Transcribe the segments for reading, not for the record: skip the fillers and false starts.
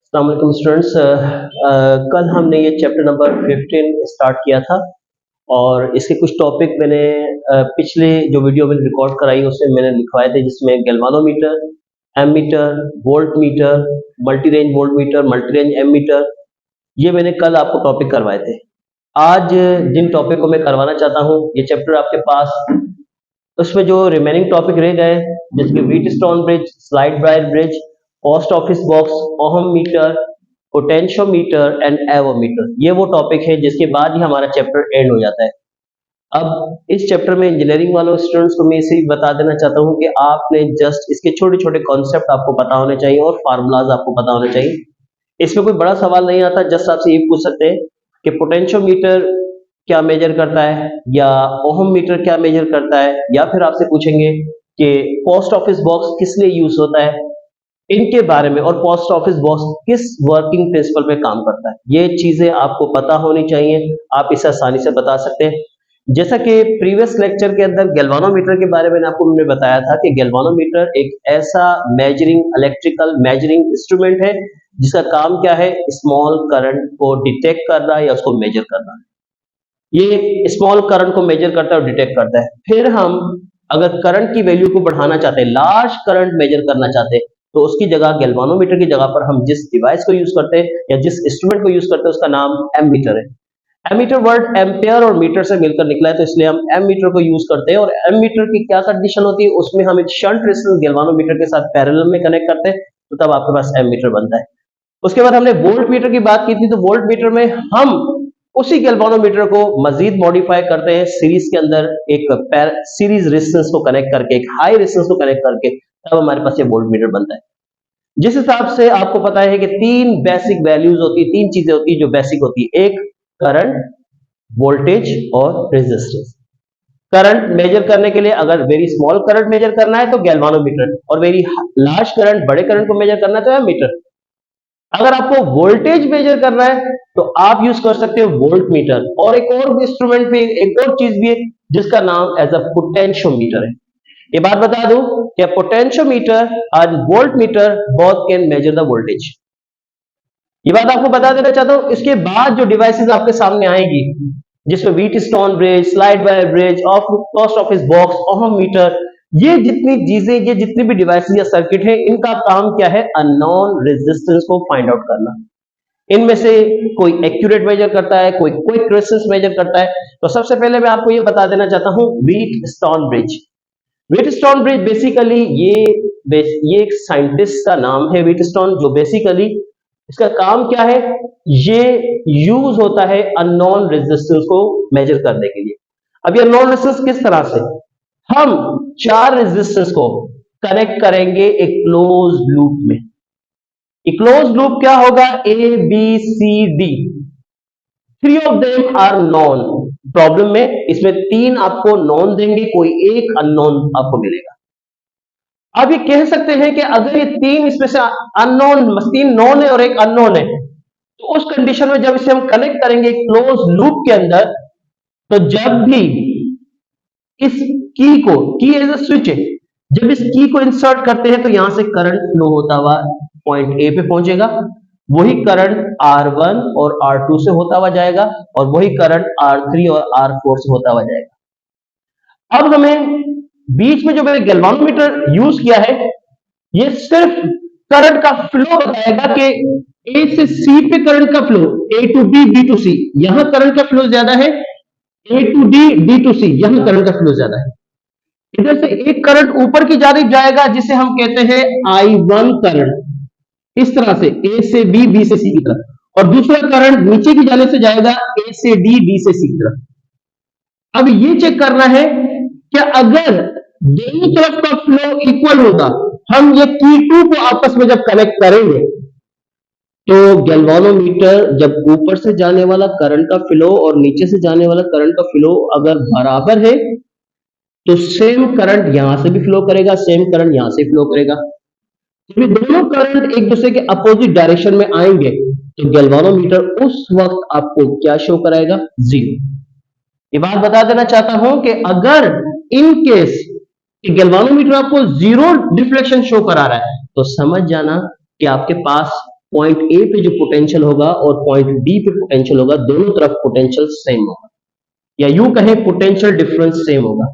अस्सलाम वालेकुम स्टूडेंट्स। कल हमने ये चैप्टर नंबर 15 स्टार्ट किया था और इसके कुछ टॉपिक मैंने पिछले जो वीडियो मैंने रिकॉर्ड कराई उसमें मैंने लिखवाए थे, जिसमें galvanometer, ammeter, volt meter, multi range volt meter, multi range ammeter, ये मैंने कल आपको टॉपिक करवाए थे। आज जिन टॉपिक को मैं करवाना चाहता हूँ, ये चैप्टर आपके पास उसमें जो रिमेनिंग टॉपिक रह गए, जैसे Wheatstone bridge, slide wire bridge, post office box, ohm meter, potentiometer and avometer, ये वो टॉपिक है जिसके बाद ही हमारा चैप्टर एंड हो जाता है। अब इस चैप्टर में इंजीनियरिंग वालों स्टूडेंट्स को मैं इसे बता देना चाहता हूँ कि आपने जस्ट इसके छोटे छोटे कॉन्सेप्ट आपको पता होने चाहिए और फार्मूलाज आपको पता होने चाहिए। इसमें कोई बड़ा सवाल नहीं आता, जस्ट आपसे ये पूछ सकते हैं कि पोटेंशियोमीटर क्या मेजर करता है, या ओहम मीटर क्या मेजर करता है, या फिर आपसे पूछेंगे कि पोस्ट ऑफिस बॉक्स किस लिए यूज होता है, इनके बारे में, और पोस्ट ऑफिस बॉक्स किस वर्किंग प्रिंसिपल पे काम करता है। ये चीजें आपको पता होनी चाहिए, आप इसे आसानी से बता सकते हैं। जैसा कि प्रीवियस लेक्चर के अंदर गैल्वानोमीटर के बारे में आपको मैंने बताया था कि गैल्वानोमीटर एक ऐसा मेजरिंग इलेक्ट्रिकल मेजरिंग इंस्ट्रूमेंट है जिसका काम क्या है, स्मॉल करंट को डिटेक्ट करना या उसको मेजर करना। ये स्मॉल करंट को मेजर करता है और डिटेक्ट करता है। फिर हम अगर करंट की वैल्यू को बढ़ाना चाहते हैं, लार्ज करंट मेजर करना चाहते हैं, तो उसकी जगह गैल्वानोमीटर की जगह पर हम जिस डिवाइस को यूज करते हैं या जिस इंस्ट्रूमेंट को यूज करते हैं उसका नाम एमीटर है। एमीटर वर्ड एम्पेयर और मीटर से मिलकर निकला है, तो इसलिए हम एमीटर को यूज करते हैं। और एमीटर की क्या कंडीशन होती है, उसमें हम एक शंट रेजिस्टेंस गैल्वानोमीटर के साथ पैरेलल में कनेक्ट करते हैं, तो तब आपके पास एमीटर बनता है। उसके बाद हमने वोल्ट मीटर की बात की थी, तो वोल्ट मीटर में हम उसी गैल्वानोमीटर को मजीद मॉडिफाई करते हैं, सीरीज के अंदर एक सीरीज रेजिस्टेंस को कनेक्ट करके, एक हाई रेजिस्टेंस को कनेक्ट करके, तब हमारे पास ये वोल्ट मीटर बनता है। जिस हिसाब से आपको पता है कि तीन बेसिक वैल्यूज होती है, तीन चीजें होती है जो बेसिक होती है, एक करंट, वोल्टेज और रेजिस्टेंस। करंट मेजर करने के लिए अगर वेरी स्मॉल करंट मेजर करना है तो गैल्वानोमीटर, और वेरी लार्ज करंट, बड़े करंट को मेजर करना है तो एमीटर। अगर आपको वोल्टेज मेजर करना है तो आप यूज कर सकते हो वोल्ट मीटर, और एक और इंस्ट्रूमेंट भी, एक और चीज भी है जिसका नाम एज अ पोटेंशियोमीटर है। ये बात बता दूं कि potentiometer and volt meter both can measure the voltage. ये बात आपको बता देना चाहता हूं। इसके बाद जो डिवाइसेस आपके सामने आएगी, जिसमें Wheatstone bridge, slide wire bridge, post office box, ohm meter, ये जितनी चीजें, ये जितनी भी डिवाइसेस या सर्किट है, इनका काम क्या है, अननोन रेजिस्टेंस को फाइंड आउट करना। इनमें से कोई एक्यूरेट मेजर करता है, कोई क्विक रेजिस्टेंस मेजर करता है। तो सबसे पहले मैं आपको ये बता देना चाहता हूं, Wheatstone bridge. Wheatstone bridge basically ये एक साइंटिस्ट का नाम है, व्हीटस्टोन, जो बेसिकली इसका काम क्या है, ये यूज होता है अननोन रेजिस्टेंस को मेजर करने के लिए। अब ये अननोन रेजिस्टेंस किस तरह से, हम चार रेजिस्टेंस को कनेक्ट करेंगे एक क्लोज लूप में। एक क्लोज लूप क्या होगा, A B C D, three of them are none. Problem में इसमें तीन आपको नॉन देंगे, कोई एक अननोन आपको मिलेगा। अब ये कह सकते हैं कि अगर ये तीन इसमें से अननोन, तीन नॉन है और एक अननोन है, तो उस कंडीशन में जब इसे हम कनेक्ट करेंगे क्लोज लूप के अंदर, तो जब भी इस की एज अ स्विच है, जब इस की को इंसर्ट करते हैं तो यहां से करंट फ्लो होता हुआ पॉइंट ए पे पहुंचेगा। वही करंट R1 और R2 से होता हुआ जाएगा, और वही करंट R3 और R4 से होता हुआ जाएगा। अब हमें बीच में जो मैंने गैल्वानोमीटर यूज किया है, ये सिर्फ करंट का फ्लो बताएगा कि ए से सी पे करंट का flow, A to B, B to C, यहां करंट का फ्लो ज्यादा है, A to D, D to C, यहां करंट का फ्लो ज्यादा है। इधर से एक करंट ऊपर की जानिब जाएगा जिसे हम कहते हैं I1 करंट, इस तरह से ए से बी, बी से सी की तरफ, और दूसरा करंट नीचे की जाने से जाएगा ए से डी, डी से सी की तरफ। अब ये चेक करना है कि अगर दोनों तरफ का फ्लो इक्वल होगा, हम ये की2 को आपस में जब कनेक्ट करेंगे, तो गैल्वानोमीटर जब ऊपर से जाने वाला करंट का फ्लो और नीचे से जाने वाला करंट का फ्लो अगर बराबर है, तो सेम करंट यहां से भी फ्लो करेगा, सेम करंट यहां से फ्लो करेगा। ये दोनों करंट एक दूसरे के अपोजिट डायरेक्शन में आएंगे, तो गैल्वानोमीटर उस वक्त आपको क्या शो कराएगा, जीरो। ये बात बता देना चाहता हूं कि अगर इन केस गैल्वानोमीटर आपको जीरो डिफ्लेक्शन शो करा रहा है, तो समझ जाना कि आपके पास पॉइंट ए पे जो पोटेंशियल होगा और पॉइंट बी पे पोटेंशियल होगा, दोनों तरफ पोटेंशियल सेम होगा, या यूं कहें पोटेंशियल डिफरेंस सेम होगा।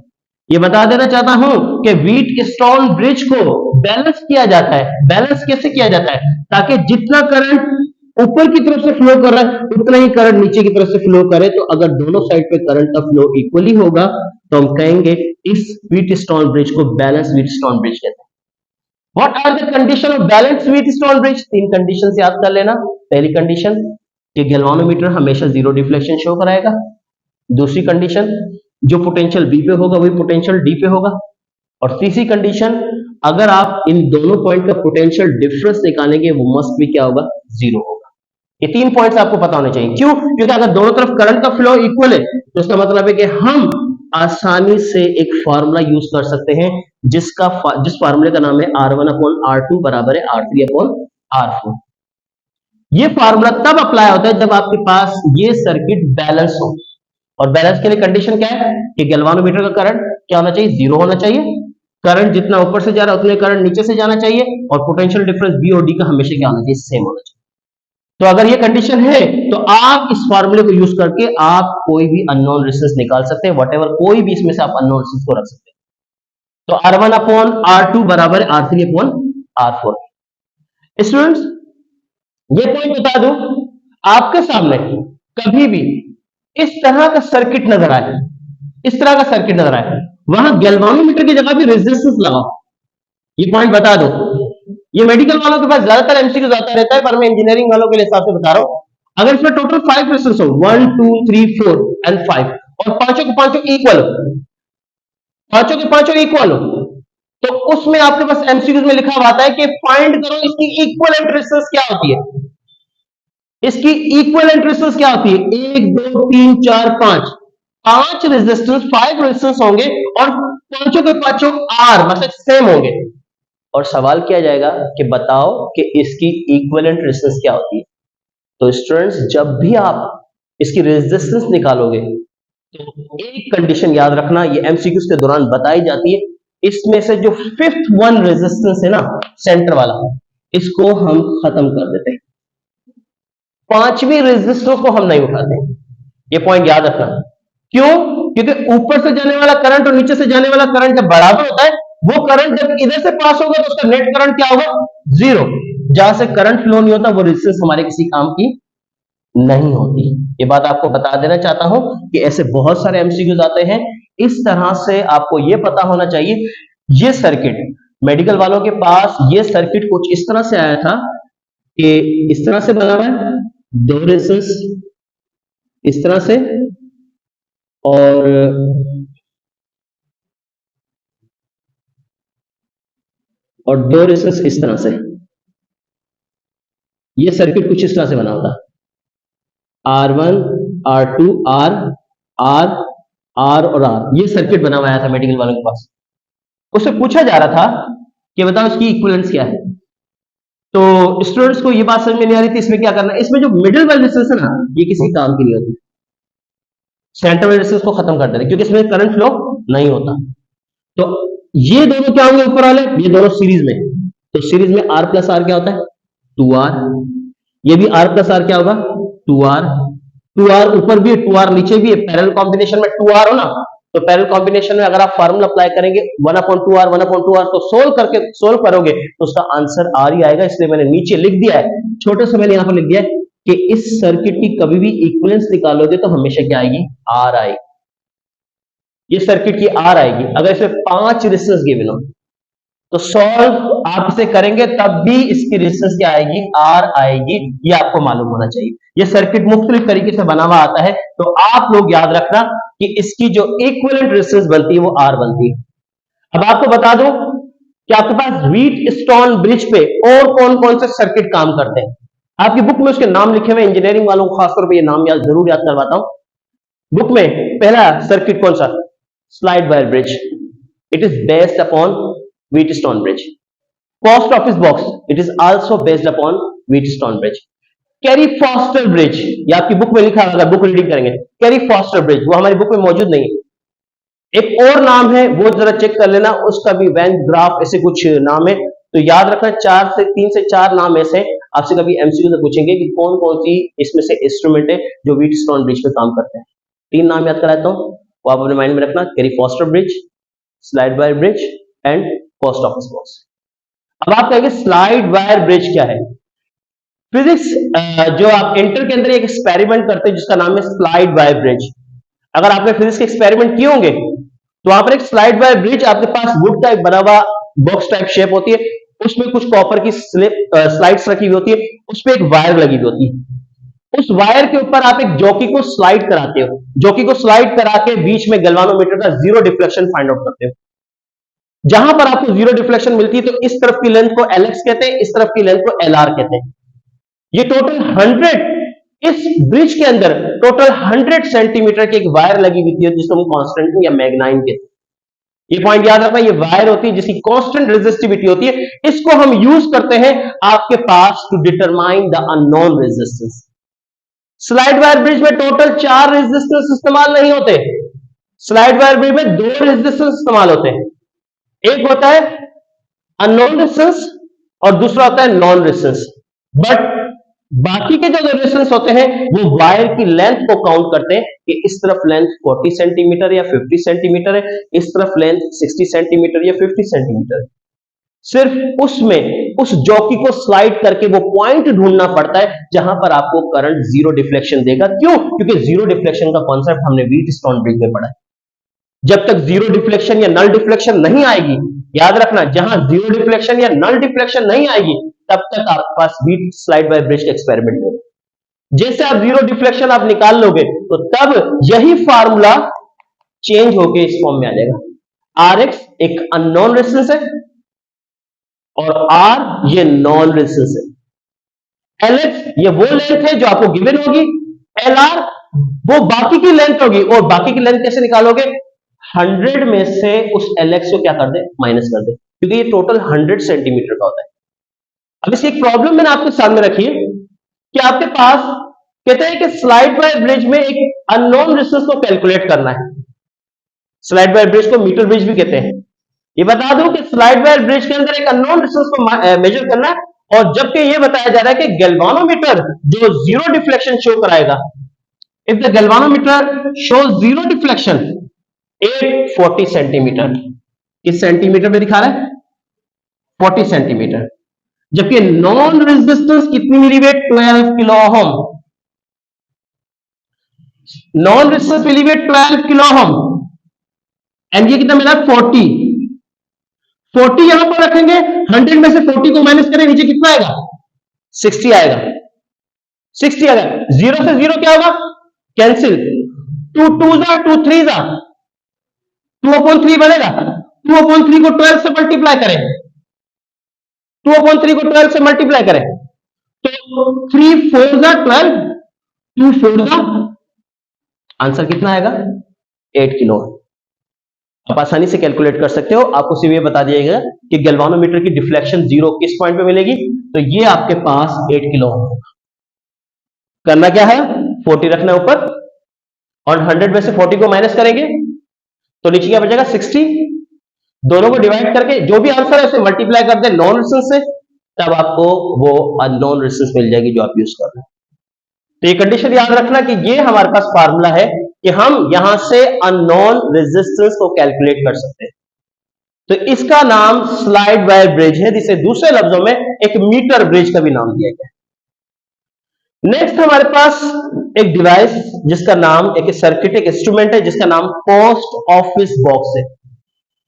ये बता देना चाहता हूं कि व्हीट स्टोन ब्रिज को बैलेंस किया जाता है। बैलेंस कैसे किया जाता है? ताकि जितना करंट ऊपर की तरफ से फ्लो कर रहा है उतना ही करंट नीचे की तरफ से फ्लो करे। तो अगर दोनों साइड पे करंट का फ्लो इक्वली होगा तो हम कहेंगे इस व्हीट स्टोन ब्रिज को बैलेंस व्हीट स्टोन ब्रिज कहते हैं। What are the condition of balance Wheatstone bridge? तीन कंडीशन याद कर लेना। पहली कंडीशन कि गैल्वानोमीटर हमेशा जीरो डिफ्लेक्शन शो कराएगा। दूसरी कंडीशन, जो पोटेंशियल बी पे होगा वही पोटेंशियल डी पे होगा। और तीसरी कंडीशन, अगर आप इन दोनों पॉइंट का पोटेंशियल डिफरेंस निकालेंगे वो मस्ट भी क्या होगा? जीरो होगा। ये तीन पॉइंट्स आपको पता होने चाहिए। क्यों? क्योंकि अगर दोनों तरफ करंट का फ्लो इक्वल है तो इसका मतलब है कि हम आसानी से एक फार्मूला यूज कर सकते हैं जिस फार्मूले का नाम है R1/R2 बराबर है R3/R4। ये फार्मूला तब अप्लाई होता है जब आपके पास ये सर्किट बैलेंस हो। और बैलेंस के लिए कंडीशन क्या है कि गैल्वानोमीटर का करंट क्या होना चाहिए? जीरो होना चाहिए। करंट जितना ऊपर से जा रहा है उतने करंट नीचे से जाना चाहिए। और पोटेंशियल डिफरेंस बी और डी का हमेशा क्या होना चाहिए? सेम होना चाहिए। तो अगर ये कंडीशन है तो आप इस फॉर्मूले को यूज करके आप कोई भी अननोन रेजिस्टेंस निकाल सकते हैं। व्हाटएवर, कोई भी इसमें से आप अननोन रेजिस्टेंस को रख सकते हैं। तो R1/R2 बराबर R3/R4। स्टूडेंट्स, ये पॉइंट बता दूं, आपके सामने कभी भी इस तरह का सर्किट नजर आए, इस तरह का सर्किट नजर आए, वहां गैल्वानोमीटर की जगह भी रेजिस्टेंस लगाओ। ये पॉइंट बता दो। ये मेडिकल वालों के पास ज्यादातर एमसीक्यू आता रहता है, पर मैं इंजीनियरिंग वालों के हिसाब से बता रहा हूं। अगर इसमें टोटल 5 रेजिस्टेंस हो, 1 2 3 4 एंड 5, और पांचों के पांचों इक्वल हो, पांचों के पांचों इक्वल हो, तो उसमें आपके पास एमसीक्यू में लिखा हुआ आता है कि फाइंड करो इसकी इक्विवेलेंट रेजिस्टेंस क्या होती है। इसकी इक्विवेलेंट रेजिस्टेंस क्या होती है? 1 2 3 4 5, 5 रेजिस्टेंस, 5 रेजिस्टेंस होंगे और पांचों के पांचों आर मतलब सेम होंगे। और सवाल किया जाएगा कि बताओ कि इसकी इक्विवेलेंट रेजिस्टेंस क्या होती है। तो स्टूडेंट्स, जब भी आप इसकी रेजिस्टेंस निकालोगे तो एक कंडीशन याद रखना, ये एमसीक्यूज के दौरान बताई जाती है। इसमें से जो फिफ्थ वन रेजिस्टेंस है ना, सेंटर वाला, इसको हम खत्म कर देते हैं। पांचवी रेजिस्टेंस को हम नहीं उठाते। ये पॉइंट याद रखना। क्यों? क्योंकि ऊपर से जाने वाला करंट और नीचे से जाने वाला करंट जब बराबर होता है, वो करंट जब इधर से पास होगा तो उसका नेट करंट क्या होगा? जीरो। जहां से करंट फ्लो नहीं होता वो रेजिस्टेंस हमारे किसी काम की नहीं होती। ये बात आपको बता देना चाहता हूं कि ऐसे बहुत सारे एमसीक्यूज आते हैं। इस तरह से आपको ये पता होना चाहिए। ये सर्किट मेडिकल वालों के पास, ये सर्किट कुछ इस तरह से आया था कि इस तरह से बना हुआ है, दो रेजिस्टेंस इस तरह से और दो रेजिस्टेंस इस तरह से। ये सर्किट कुछ इस तरह से बना होता, R1 R2 R R R और R। ये सर्किट बना हुआ आया था मेडिकल वालों के पास। उससे पूछा जा रहा था कि बताओ इसकी इक्विवेलेंस क्या है। तो स्टूडेंट्स को ये बात समझ में नहीं आ रही थी इसमें क्या करना है। इसमें जो मिडिल वाली रेजिस्टेंस है ना, ये किसी काम की नहीं होती। सेंटर वाली रेजिस्टेंस को खत्म कर देते क्योंकि इसमें करंट फ्लो नहीं होता। तो ये दोनों क्या होंगे ऊपर वाले? ये दोनों सीरीज में। तो सीरीज में R प्लस R क्या होता है? 2R। ये भी R प्लस R क्या होगा? 2R। 2R ऊपर भी है, 2R नीचे भी है। पैरेलल कॉम्बिनेशन में 2R हो ना, तो पैरेलल कॉम्बिनेशन में अगर आप फार्मूला अप्लाई करेंगे 1/2R 1/2R, तो सोल्व करोगे तो उसका आंसर R ही आएगा। इसलिए मैंने नीचे लिख दिया है, छोटे से मैंने यहां पर लिख दिया है कि इस सर्किट की कभी भी इक्विवेलेंस निकालोगे तो हमेशा क्या आएगी? R आएगी। ये सर्किट की R आएगी। अगर इसमें 5 रेजिस्टेंस गिवन हो तो सॉल्व आप इसे करेंगे तब भी इसकी रेजिस्टेंस क्या आएगी? R आएगी। ये आपको मालूम होना चाहिए। ये सर्किट मुख्तलिफ तरीके से बना हुआ आता है, तो आप लोग याद रखना कि इसकी जो इक्विवेलेंट रेजिस्टेंस बनती है वो R बनती है। अब आपको बता दूं कि आपके पास व्हीट स्टोन ब्रिज पे और कौन कौन से सर्किट काम करते हैं। आपकी बुक में उसके नाम लिखे हुए, इंजीनियरिंग वालों को खासतौर पर ये नाम जरूर याद करवाता हूं। बुक में पहला सर्किट कौन सा? Slide wire bridge. It is based upon Wheatstone bridge. Post office box, it is also based upon Wheatstone bridge. Carry Foster bridge, ये आपकी बुक में लिखा है, अगर बुक रीडिंग करेंगे। Carry Foster bridge, वो हमारी बुक में मौजूद नहीं है। एक और नाम है, वो जरा चेक कर लेना, उसका भी वैन ग्राफ ऐसे कुछ नाम है, तो याद रखना, 3 से 4 नाम ऐसे आपसे कभी एमसीक्यू में पूछेंगे कि कौन कौन सी इसमें से इंस्ट्रूमेंट है जो व्हीटस्टोन ब्रिज पे काम करते हैं। 3 नाम याद कराता हूं, वो आप अपने माइंड में रखना, carry foster bridge, slide wire bridge and post office box. अब आप कहेंगे स्लाइड वायर ब्रिज क्या है? फिजिक्स जो आप इंटर के अंदर एक एक्सपेरिमेंट करते हैं जिसका नाम है स्लाइड वायर ब्रिज। अगर आपने फिजिक्स के एक्सपेरिमेंट किए होंगे तो वहां पर एक स्लाइड वायर ब्रिज, आपके पास वुड का एक बना हुआ बॉक्स टाइप शेप होती है, उसमें कुछ कॉपर की स्लाइड्स रखी हुई होती है, उसपे एक वायर लगी हुई होती है। उस वायर के ऊपर आप एक जॉकी को स्लाइड कराते हो, जॉकी को स्लाइड करा के बीच में गैल्वानोमीटर का जीरो डिफ्लेक्शन फाइंड आउट करते हो। जहां पर आपको जीरो डिफ्लेक्शन मिलती है तो इस तरफ की लेंथ को एलएक्स कहते हैं, इस तरफ की लेंथ को एलआर कहते हैं। ये टोटल 100, इस ब्रिज के अंदर टोटल 100 सेंटीमीटर की एक वायर लगी हुई थी जिसको हम कांस्टेंट या मैग्नाइन कहते हैं। ये पॉइंट याद रखना, ये वायर होती है जिसकी कांस्टेंट रेजिस्टिविटी होती है, इसको हम यूज करते हैं आपके पास to determine the unknown resistance. Slide wire bridge में टोटल 4 रेजिस्टेंस इस्तेमाल नहीं होते, स्लाइड वायर ब्रिज में 2 रेजिस्टेंस इस्तेमाल होते हैं। एक होता है अननोन रेजिस्टेंस और दूसरा होता है नॉन रेजिस्टेंस। बट बाकी के जो रेजिस्टेंस होते हैं वो वायर की लेंथ को काउंट करते हैं कि इस तरफ लेंथ 40 सेंटीमीटर या 50 सेंटीमीटर है, इस तरफ लेंथ 60 सेंटीमीटर या 50 सेंटीमीटर है। सिर्फ उसमें उस जॉकी को स्लाइड करके वो पॉइंट ढूंढना पड़ता है जहां पर आपको करंट जीरो डिफ्लेक्शन देगा। क्यों? क्योंकि जीरो डिफ्लेक्शन का कॉन्सेप्ट हमने व्हीटस्टोन ब्रिज में पढ़ा है। जब तक जीरो डिफ्लेक्शन या नल डिफ्लेक्शन नहीं आएगी, याद रखना, जहां जीरो डिफ्लेक्शन या नल डिफ्लेक्शन नहीं आएगी तब तक आपके पास व्हीट स्लाइड वायर ब्रिज का एक्सपेरिमेंट होगा। जैसे आप जीरो डिफ्लेक्शन आप निकाल लोगे तो तब यही फार्मूला चेंज होके इस फॉर्म में आ जाएगा। आर एक्स एक अननोन रेजिस्टेंस है और आर ये नॉन रेजिस्टेंस है। एल एक्स ये वो लेंथ है जो आपको गिवन होगी, एल आर वो बाकी की लेंथ होगी। और बाकी की लेंथ कैसे निकालोगे? 100 में से उस एल एक्स को क्या कर दे? माइनस कर दे, क्योंकि ये टोटल 100 सेंटीमीटर का होता है। अब इसकी एक प्रॉब्लम मैंने आपके सामने रखी है कि आपके पास कहते हैं कि स्लाइड वायर ब्रिज में एक अननोन रेजिस्टेंस को कैलकुलेट करना है। स्लाइड वायर ब्रिज को मीटर ब्रिज भी कहते हैं। ये बता दूं कि स्लाइड वायर ब्रिज के अंदर एक अननोन रेजिस्टेंस को मेजर करना है, और जबकि ये बताया जा रहा है कि गैल्वानोमीटर जो जीरो डिफ्लेक्शन शो कराएगा, if the galvanometer show zero deflection 840 centimetre, किस सेंटीमीटर में दिखा रहा है? 40 सेंटीमीटर। जबकि नॉन रेजिस्टेंस कितनी मिली हुई? 12 किलो ओम। नॉन रेजिस्टेंस मिली हुई 12 किलो ओम, एंड ये कितना मिला? 40। 40 यहां पर रखेंगे, 100 में से 40 को माइनस करें, नीचे कितना आएगा? 60 आएगा। 60 आएगा। जीरो से जीरो क्या होगा? कैंसिल। 2 2 जा 2 3 जा 2/3 बनेगा। 2/3 को 12 से मल्टीप्लाई करें, 2/3 को 12 से मल्टीप्लाई करें तो 3 4 जा 12, 2 4 जा, आंसर कितना आएगा? 8 किलो। आप आसानी से कैलकुलेट कर सकते हो। आपको सिर्फ ये बता दिया जाएगा कि गैल्वानोमीटर की डिफ्लेक्शन जीरो किस पॉइंट पे मिलेगी, तो ये आपके पास 8 किलो होगा। करना क्या है? 40 रखना ऊपर, और 100 में से 40 को माइनस करेंगे तो नीचे क्या बचेगा? 60। दोनों को डिवाइड करके जो भी आंसर है उसे मल्टीप्लाई कर दे नॉन रेजिस्टेंस से, तब आपको वो अननोन रेजिस्टेंस मिल जाएगी जो आप यूज कर रहे हैं। तो ये कंडीशन याद रखना कि ये हमारे पास फार्मूला है कि हम यहां से अननोन रेजिस्टेंस को कैलकुलेट कर सकते हैं। तो इसका नाम स्लाइड वायर ब्रिज है, जिसे दूसरे लफ्जों में एक मीटर ब्रिज का भी नाम दिया गया है। नेक्स्ट हमारे पास एक डिवाइस जिसका नाम, एक सर्किट, एक इंस्ट्रूमेंट है जिसका नाम पोस्ट ऑफिस बॉक्स है।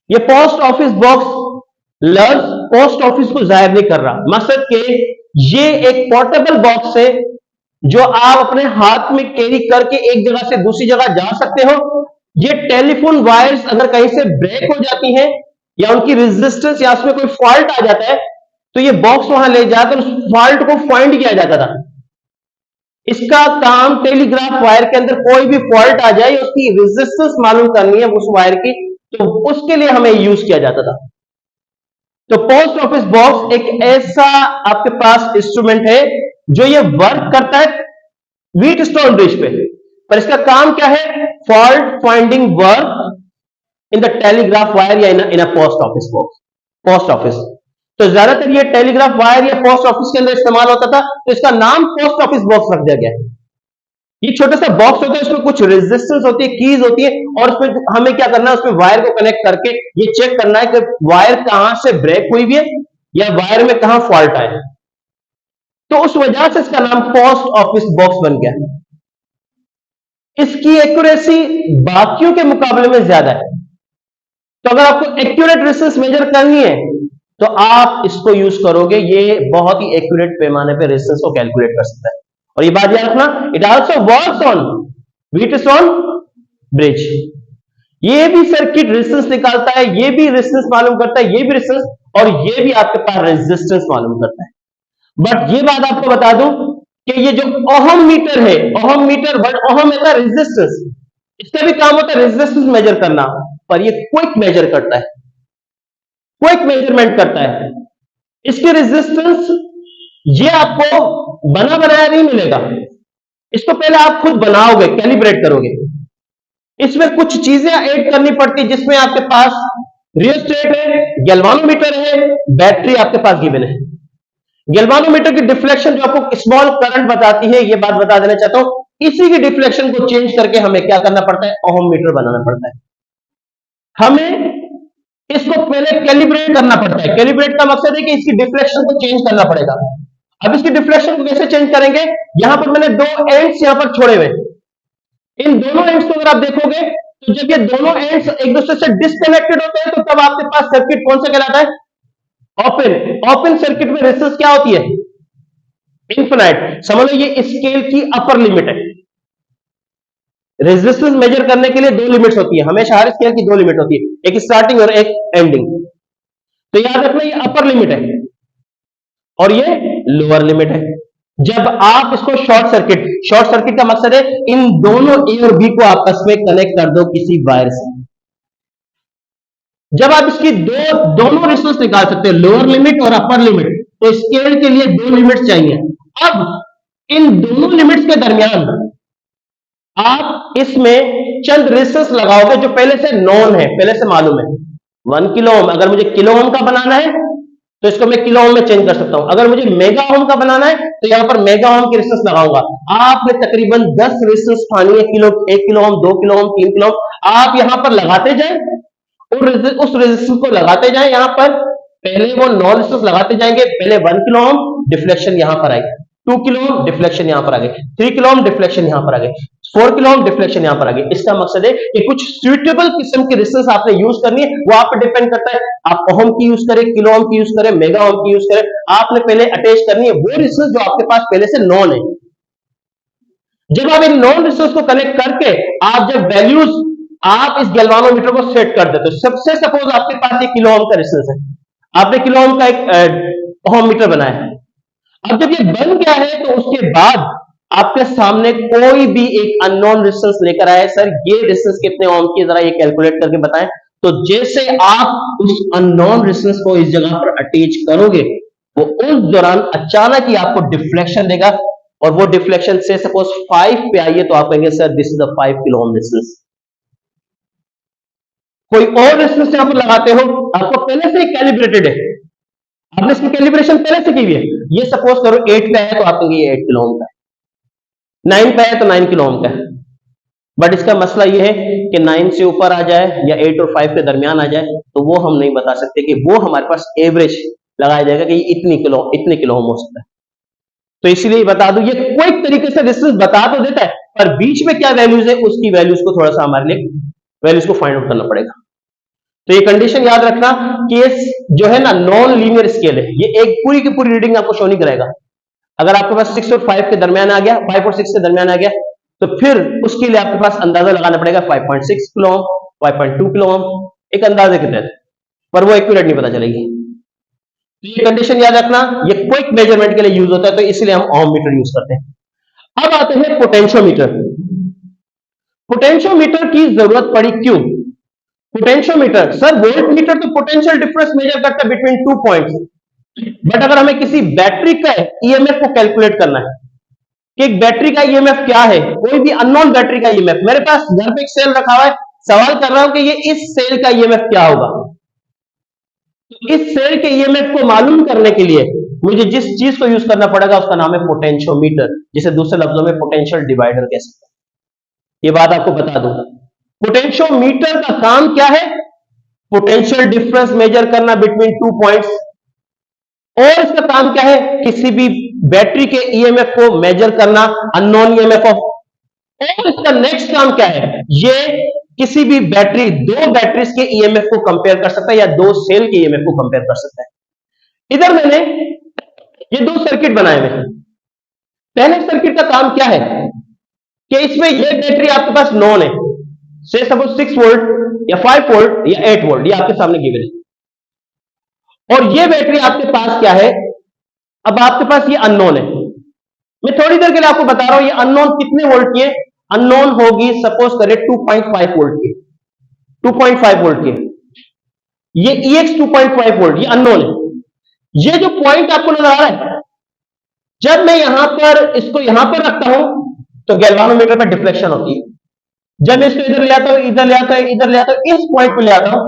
ये पोस्ट ऑफिस बॉक्स लफ्ज पोस्ट ऑफिस को जाहिर नहीं कर रहा, मकसद के ये एक पोर्टेबल बॉक्स है जो आप अपने हाथ में कैरी करके एक जगह से दूसरी जगह जा सकते हो। ये टेलीफोन वायर्स अगर कहीं से ब्रेक हो जाती हैं या उनकी रेजिस्टेंस या उसमें कोई फॉल्ट आ जाता है तो ये बॉक्स वहां ले जाकर उस फॉल्ट को फाइंड किया जाता था। इसका काम टेलीग्राफ वायर के अंदर कोई भी फॉल्ट आ जाए, उसकी रेजिस्टेंस मालूम करनी है उस वायर की, तो उसके लिए हमें यूज किया जाता था। तो पोस्ट ऑफिस बॉक्स एक ऐसा आपके पास इंस्ट्रूमेंट है जो ये वर्क करता है व्हीटस्टोन ब्रिज पे, पर इसका काम क्या है? Fault finding work in the telegraph wire या in a post office box, post office. तो ज्यादातर ये टेलीग्राफ वायर या पोस्ट ऑफिस के अंदर इस्तेमाल होता था, तो इसका नाम पोस्ट ऑफिस बॉक्स रख दिया गया है। ये छोटा सा बॉक्स होता है, उसमें कुछ रेजिस्टेंस होती है, कीज होती है, और उसमें हमें क्या करना है, उसमें वायर को कनेक्ट करके ये चेक करना है कि वायर कहां से ब्रेक हुई भी है या वायर में कहां फॉल्ट आया है। तो उस वजह से इसका नाम पोस्ट ऑफिस बॉक्स बन गया। इसकी एक्यूरेसी बाकियों के मुकाबले में ज्यादा है, तो अगर आपको एक्यूरेट रेजिस्टेंस मेजर करनी है तो आप इसको यूज करोगे। ये बहुत ही एक्यूरेट पैमाने पे रेजिस्टेंस को कैलकुलेट कर सकता है। और ये बात याद रखना, it also works on Wheatstone bridge. ये भी सर्किट रेजिस्टेंस निकालता है, ये भी रेजिस्टेंस मालूम करता है, ये भी रेजिस्टेंस, और ये भी आपके पास रेजिस्टेंस मालूम करता है। बट ये बात आपको बता दूं कि ये जो ओहम मीटर है, ओहम मीटर, बट ओहम है रेजिस्टेंस, इसका भी काम होता है रेजिस्टेंस मेजर करना, पर ये क्विक मेजर करता है, क्विक मेजरमेंट करता है। इसकी रेजिस्टेंस ये आपको बना बनाया नहीं मिलेगा, इसको पहले आप खुद बनाओगे, कैलिब्रेट करोगे। इसमें कुछ चीजें ऐड करनी पड़ती है, जिसमें आपके पास रियोस्टेट है, गैल्वानोमीटर है, बैटरी आपके पास गिवन है। गैल्वानोमीटर की डिफ्लेक्शन जो आपको स्मॉल करंट बताती है, ये बात बता देना चाहता हूं, इसी की डिफ्लेक्शन को चेंज करके हमें क्या करना पड़ता है, ओहम मीटर बनाना पड़ता है। हमें इसको पहले कैलिब्रेट करना पड़ता है। कैलिब्रेट का मकसद है कि इसकी डिफ्लेक्शन को चेंज करना पड़ेगा। अब इसकी डिफ्लेक्शन को कैसे चेंज करेंगे, यहां पर मैंने दो एंड्स यहां पर छोड़े हुए, इन दोनों एंड्स को अगर आप देखोगे तो जब ये दोनों एंड्स एक दूसरे से डिस्कनेक्टेड होते हैं तो तब आपके पास सर्किट कौन सा कहलाता है, ओपन। ओपन सर्किट में रेजिस्टेंस क्या होती है, इनफिनाइट। समझ लो ये स्केल की अपर लिमिट है। रेजिस्टेंस मेजर करने के लिए दो लिमिट्स होती है, हमेशा हर स्केल की दो लिमिट होती है, एक स्टार्टिंग और एक एंडिंग। तो याद रखना ये अपर लिमिट है और ये लोअर लिमिट है। जब आप इसको शॉर्ट सर्किट का मकसद है इन दोनों ए और बी को आपस में कनेक्ट कर दो किसी वायर से। जब आप इसकी दोनों रेजिस्टेंस निकाल सकते हो, लोअर लिमिट और अपर लिमिट, तो स्केल के लिए दो लिमिट्स चाहिए। अब इन दोनों लिमिट्स के दरमियान आप इसमें चंद रेजिस्टेंस लगाओगे जो पहले से नॉन है, पहले से मालूम है। 1 किलो ओम, अगर मुझे किलो ओम का बनाना है तो इसको मैं किलो ओम में चेंज कर सकता हूं। अगर मुझे मेगा ओम का बनाना है तो यहां पर मेगा ओम की रेजिस्टेंस लगाऊंगा। आपने तकरीबन 10 रेजिस्टेंस पानी है, 1 kilo ohm, 2 kilo ohm, 3 kilo ohm, आप यहां पर लगाते जाए और उस रेजिस्टेंस को लगाते जाए। यहां पर पहले वो नॉन रेजिस्टेंस लगाते जाएंगे, पहले 1 किलो ओम, डिफ्लेक्शन यहां पर आएगी, 2 किलो ओम, डिफ्लेक्शन यहां पर आ गई, 3 किलो ओम, डिफ्लेक्शन यहां पर आ गई, 4 किलो ओम, डिफ्लेक्शन यहां पर आ गई। इसका मकसद है कि कुछ सुइटेबल किस्म की रेजिस्टेंस आपने यूज करनी है, वो आप पर डिपेंड करता है, आप ओम की यूज करें, किलो ओम की यूज करें, मेगा ओम की यूज करें, आपने पहले अटैच करनी है वो रेजिस्टेंस जो आपके पास पहले से नॉन है। जब आप इन नॉन रेजिस्टेंस को कनेक्ट करके आप जब वैल्यूज आप इस गैल्वानोमीटर को सेट कर देते हो, सबसे सपोज आपके पास एक किलो ओम का रेजिस्टेंस है, आपने किलो ओम का एक ओम मीटर बनाया है। अब जब ये बन गया है तो उसके बाद आपके सामने कोई भी एक अननोन रेजिस्टेंस लेकर आए, सर ये रेजिस्टेंस कितने ओम की, जरा ये कैलकुलेट करके बताएं। तो जैसे आप उस अननोन रेजिस्टेंस को इस जगह पर अटैच करोगे, वो उस दौरान अचानक ही आपको डिफ्लेक्शन देगा, और वो डिफ्लेक्शन से सपोज 5 पे आई है तो आप कहेंगे sir this is the 5 kilo ohm resistance. कोई और रेजिस्टेंस यहां पर लगाते हो, आपको पहले से कैलिब्रेटेड है, आपने इसकी कैलिब्रेशन पहले से की हुई है। ये सपोज करो 8 पे है तो आप कहेंगे ये 8 किलो ओम का है, 9 पे है तो 9 किलो ओम का है। बट इसका मसला ये है कि 9 से ऊपर आ जाए या 8 और 5 के दरमियान आ जाए तो वो हम नहीं बता सकते, कि वो हमारे पास एवरेज लगाया जाएगा कि ये इतने किलो ओम हो सकता है। तो इसीलिए बता दूं, ये क्विक तरीके से रेजिस्टेंस बता तो देता है, पर बीच में क्या वैल्यूज है उसकी वैल्यूज को थोड़ा सा हमारे लिए वैल्यूज को फाइंड आउट करना पड़ेगा। तो ये कंडीशन याद रखना कि ये जो है ना नॉन लीनियर स्केल है, ये एक पूरी की पूरी रीडिंग आपको शो नहीं करेगा। अगर आपके पास 6 और 5 के दरमियान आ गया, 5 और 6 के दरमियान आ गया, तो फिर उसके लिए आपके पास अंदाजा लगाना पड़ेगा 5.6 किलो ओम, 5.2 किलो ओम, एक अंदाजे के तहत, पर वो एक्यूरेट नहीं पता चलेगी। तो ये कंडीशन याद रखना, ये क्विक मेजरमेंट के लिए यूज होता है, तो इसलिए हम ओम मीटर यूज करते हैं। अब आते हैं पोटेंशियोमीटर। पोटेंशियोमीटर की जरूरत पड़ी क्यों? पोटेंशियोमीटर, सर वोल्ट मीटर तो पोटेंशियल डिफरेंस मेजर करता है बिटवीन 2 पॉइंट्स, बट अगर हमें किसी बैटरी का ईएमएफ को कैलकुलेट करना है कि एक बैटरी का ईएमएफ क्या है, कोई भी अननोन बैटरी का ईएमएफ, मेरे पास घर पे एक सेल रखा हुआ है, सवाल कर रहा हूं कि ये इस सेल का ईएमएफ क्या होगा, तो इस सेल के ईएमएफ को मालूम करने के लिए मुझे जिस चीज को यूज करना पड़ेगा उसका नाम है पोटेंशियोमीटर, जिसे दूसरे लफ्जों में पोटेंशियल डिवाइडर कह सकते हैं। ये बात आपको बता दूं, पोटेंशियोमीटर का काम क्या है? पोटेंशियल डिफरेंस मेजर करना बिटवीन टू पॉइंट्स। और इसका काम क्या है? किसी भी बैटरी के ईएमएफ को मेजर करना, अननोन ईएमएफ ऑफ। और इसका नेक्स्ट काम क्या है? ये किसी भी बैटरी, दो बैटरीज के ईएमएफ को कंपेयर कर सकता है या दो सेल के ईएमएफ को कंपेयर कर सकता है। इधर मैंने ये दो सर्किट बनाए हुए हैं। पहले सर्किट का काम क्या है कि इसमें ये बैटरी आपके पास नॉन है, से सपोज 6 वोल्ट या 5 वोल्ट या 8 वोल्ट, ये आपके सामने गिवन है। और ये बैटरी आपके पास क्या है? अब आपके पास ये अननोन है। मैं थोड़ी देर के लिए आपको बता रहा हूं ये अननोन कितने वोल्ट की है। अननोन होगी सपोज करें 2.5 वोल्ट की, 2.5 वोल्ट की। ये EX 2.5 वोल्ट, ये अननोन है। ये जो पॉइंट आपको नजर आ रहा है, जब मैं यहां पर इसको यहां पर रखता हूं तो गैल्वानोमीटर पर डिफ्लेक्शन होती है। जब मैं इसको इधर ले आता हूं, इधर ले आता हूं, इधर ले आता हूं, इस पॉइंट पे ले आता हूं,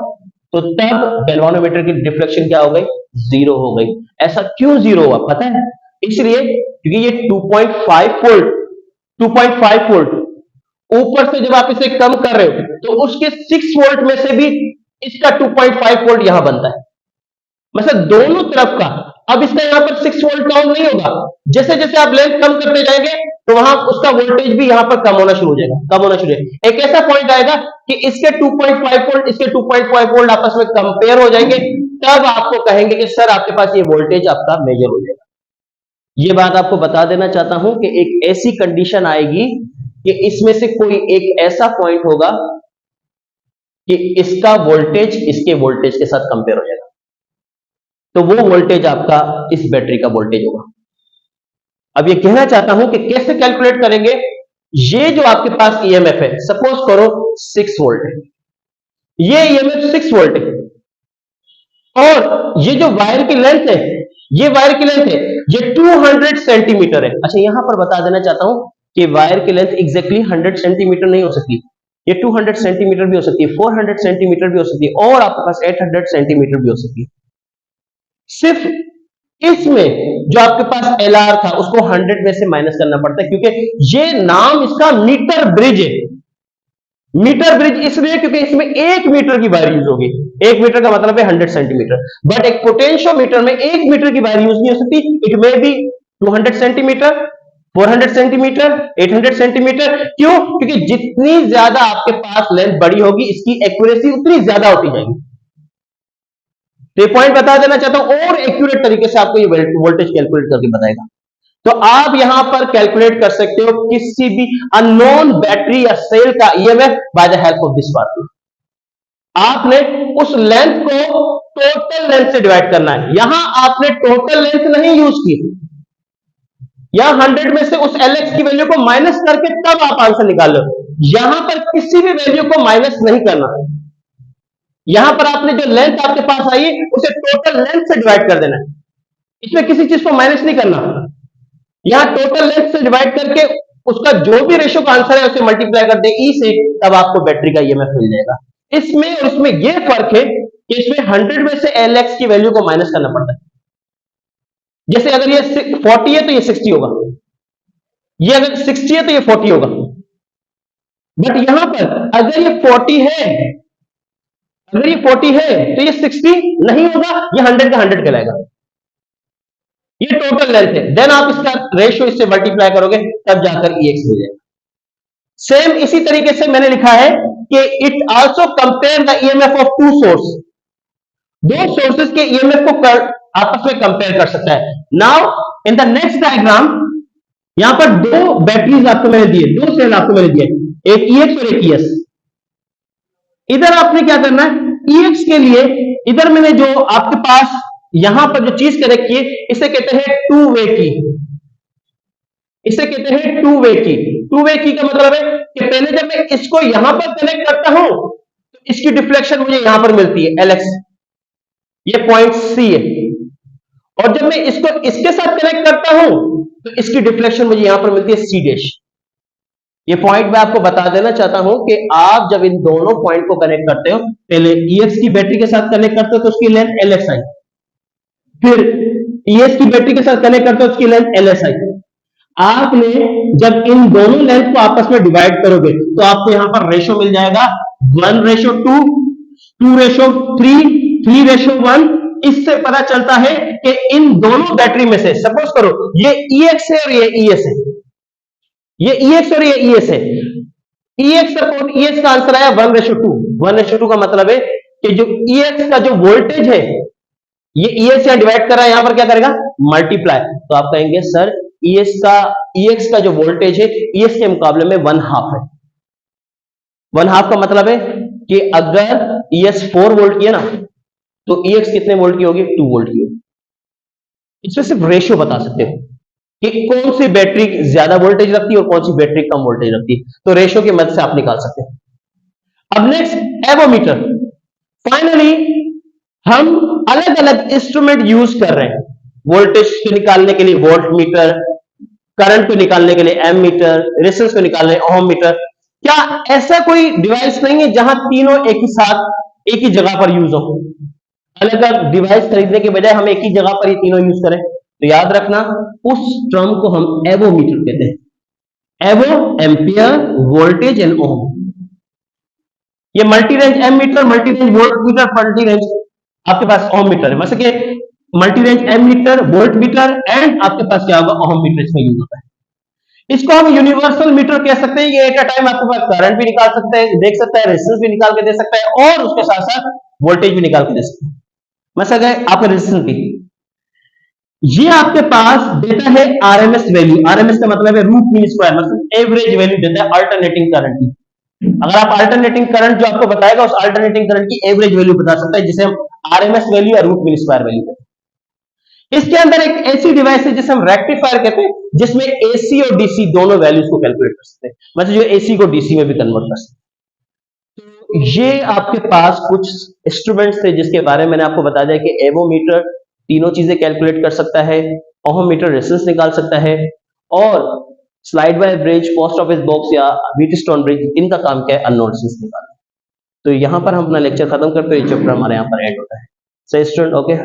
तो तब गैल्वानोमीटर की डिफ्लेक्शन क्या हो गई? जीरो हो गई। ऐसा क्यों जीरो हुआ पता है? इसलिए क्योंकि ये 2.5 वोल्ट, 2.5 वोल्ट ऊपर से जब आप इसे कम कर रहे हो तो उसके 6 वोल्ट में से भी इसका 2.5 वोल्ट यहां बनता है, मतलब दोनों तरफ का। अब इसका यहां पर 6 वोल्ट काउंट नहीं होगा। जैसे जैसे आप लेंथ कम करते जाएंगे तो वहां उसका वोल्टेज भी यहां पर कम होना शुरू हो जाएगा, कम होना शुरू हो जाएगा। एक ऐसा पॉइंट आएगा कि इसके 2.5 वोल्ट, इसके 2.5 वोल्ट आपस में कंपेयर हो जाएंगे, तब आपको कहेंगे कि सर आपके पास ये वोल्टेज आपका मेजर हो जाएगा। ये बात आपको बता देना चाहता हूं कि एक ऐसी कंडीशन आएगी कि इसमें से कोई एक ऐसा पॉइंट होगा कि इसका वोल्टेज इसके वोल्टेज के साथ कंपेयर हो जाएगा, तो वो वोल्टेज आपका इस बैटरी का वोल्टेज होगा। अब ये कहना चाहता हूं कि कैसे कैलकुलेट करेंगे। ये जो आपके पास ईएमएफ है, सपोज करो 6 वोल्ट है, ये ईएमएफ 6 वोल्ट है, और ये जो वायर की लेंथ है, ये वायर की लेंथ है, ये 200 सेंटीमीटर है। अच्छा यहां पर बता देना चाहता हूं कि वायर की लेंथ एग्जैक्टली 100 सेंटीमीटर नहीं हो सकती, ये 200 सेंटीमीटर भी हो सकती है, 400 सेंटीमीटर भी हो सकती है, और आपके पास 800 सेंटीमीटर भी हो सकती है। सिर्फ इसमें जो आपके पास एलआर था उसको 100 में से माइनस करना पड़ता है, क्योंकि ये नाम इसका मीटर ब्रिज है। मीटर ब्रिज इसलिए क्योंकि इसमें 1 मीटर की वायर यूज होगी। 1 मीटर का मतलब है 100 सेंटीमीटर, बट एक पोटेंशियोमीटर में 1 मीटर की वायर यूज नहीं हो सकती। It may be 200 centimetre, 400 centimetre, 800 centimetre. क्यों? क्योंकि जितनी ज्यादा आपके पास लेंथ बड़ी होगी इसकी एक्यूरेसी उतनी ज्यादा होती जाएगी। तो ये पॉइंट बता देना चाहता हूं, और एक्यूरेट तरीके से आपको ये वोल्टेज कैलकुलेट करके बताएगा। तो आप यहां पर कैलकुलेट कर सकते हो किसी भी अननोन बैटरी या सेल का EMF by the help of this formula. आपने उस लेंथ को टोटल लेंथ से डिवाइड करना है। यहां आपने टोटल लेंथ नहीं यूज की, यहां 100 में से उस एलएक्स की वैल्यू को माइनस करके तब आप आंसर निकाल लो। यहां पर किसी भी वैल्यू को माइनस नहीं करना, यहां पर आपने जो लेंथ आपके पास आई उसे टोटल लेंथ से डिवाइड कर देना है, इसमें किसी चीज को माइनस नहीं करना। यहां टोटल लेंथ से डिवाइड करके उसका जो भी रेशियो का आंसर है उसे मल्टीप्लाई कर दे ई से, तब आपको बैटरी का ईएमएफ मिल जाएगा। इसमें और इसमें यह फर्क है कि इसमें 100 में से एलएक्स की वैल्यू को माइनस करना पड़ता है। जैसे अगर ये 40 है तो ये 60 होगा, ये अगर 60 है तो ये 40 होगा। बट यहां पर अगर ये 40 है, अगर ये 40 है तो ये 60 नहीं होगा, ये 100 का 100 कहलाएगा। ये टोटल लेंथ है, देन आप इसका रेशियो इससे मल्टीप्लाई करोगे तब जाकर EX मिल जाएगा। सेम इसी तरीके से मैंने लिखा है कि it also compare the EMF of two source. दो सोर्सेस के ईएमएफ को आपस में कंपेयर कर सकता है। Now in the next diagram यहां पर दो बैटरीज आपको मैंने दिए, दो सेल आपको मैंने दिए, एक EX और एक ES। इधर आपने क्या करना है, EX के लिए इधर मैंने जो आपके पास यहां पर जो चीज कर रखी है इसे कहते हैं टू वे की, इसे कहते हैं टू वे की। टू वे की का मतलब है कि पहले जब मैं इसको यहां पर कनेक्ट करता हूं तो इसकी डिफ्लेक्शन मुझे यहां पर मिलती है LX, ये पॉइंट C है, और जब मैं इसको इसके साथ कनेक्ट करता हूं तो इसकी डिफ्लेक्शन मुझे यहां पर मिलती है C डैश। ये पॉइंट मैं आपको बता देना चाहता हूं कि आप जब इन दोनों पॉइंट को कनेक्ट करते हो, पहले EX की बैटरी के साथ कनेक्ट करते हो तो उसकी लेंथ LS आई, फिर ES की बैटरी के साथ कनेक्ट करते हो उसकी लेंथ LS आई। आपने जब इन दोनों लेंथ को आपस में डिवाइड करोगे तो आपको यहां पर रेशो मिल जाएगा 1:2, 2:3, 3:1। इससे पता चलता है कि इन दोनों बैटरी में से सपोज करो ये EX है और ये ES है, ये EX और ये ES है। EX अपॉन ES का आंसर आया 1:2। 1:2 का मतलब है कि जो EX का जो वोल्टेज है ये ES से डिवाइड कर रहा है, यहां पर क्या करेगा मल्टीप्लाई। तो आप कहेंगे सर EX का जो वोल्टेज है ES के मुकाबले में 1/2 है। 1/2 का मतलब है कि अगर ES 4 वोल्ट की है ना तो EX कितने वोल्ट की होगी, 2 वोल्ट की होगी। इसमें सिर्फ रेशियो बता सकते हो कि कौन सी बैटरी ज्यादा वोल्टेज रखती है और कौन सी बैटरी कम वोल्टेज रखती है, तो रेशियो की मदद से आप निकाल सकते हैं। अब नेक्स्ट एवोमीटर। फाइनली हम अलग अलग इंस्ट्रूमेंट यूज कर रहे हैं वोल्टेज को निकालने के लिए वोल्ट मीटर, करंट को निकालने के लिए एम मीटर, रेजिस्टेंस को निकालने ओम मीटर। क्या ऐसा कोई डिवाइस नहीं है जहां तीनों एक ही साथ एक ही जगह पर यूज हो? अलग अलग डिवाइस खरीदने के बजाय हम एक ही जगह पर ये तीनों यूज करें, तो याद रखना उस टर्म को हम एवोमीटर कहते हैं। एवो एम्पियर, वोल्टेज एंड ओम। ये multi range ammeter, multi range volt meter, multi range आपके पास ओम मीटर है। वैसे कि multi range ammeter, volt meter and आपके पास क्या होगा ओम मीटर इसमें यूज होता है। इसको हम यूनिवर्सल मीटर कह सकते हैं। ये एट अ टाइम आपके पास करंट भी निकाल सकता है, देख सकता है, रेजिस्टेंस भी निकाल के दे सकता है और उसके साथ साथ वोल्टेज भी निकाल के दे सकता है। मतलब है आपका रेजिस्टेंस भी, ये आपके पास देता है आरएमएस वैल्यू। आरएमएस का मतलब है रूट मीन स्क्वायर, मतलब एवरेज वैल्यू देता है अल्टरनेटिंग करंट की। अगर आप अल्टरनेटिंग करंट जो आपको बताएगा उस अल्टरनेटिंग करंट की एवरेज वैल्यू बता सकता है, जिसे हम आरएमएस वैल्यू या रूट मीन स्क्वायर वैल्यू कहते हैं। इसके अंदर एक ऐसी डिवाइस है जिसे हम रेक्टिफायर कहते हैं, जिसमें एसी और डीसी दोनों वैल्यूज को कैलकुलेट कर सकते हैं, मतलब जो एसी को डीसी में भी कन्वर्ट कर सकते हैं। तो ये आपके पास कुछ इंस्ट्रूमेंट्स थे जिसके बारे में मैंने आपको बता दिया कि एवोमीटर तीनों चीजें कैलकुलेट कर सकता है, ओहममीटर रेजिस्टेंस निकाल सकता है और slide bye bridge, post office box या व्हीटस्टोन ब्रिज, इनका काम क्या है अननोन रेजिस्टेंस निकालना। तो यहां पर हम अपना लेक्चर खत्म करते हैं, ये चैप्टर हमारे यहां पर एंड होता है। सही स्टूडेंट, ओके।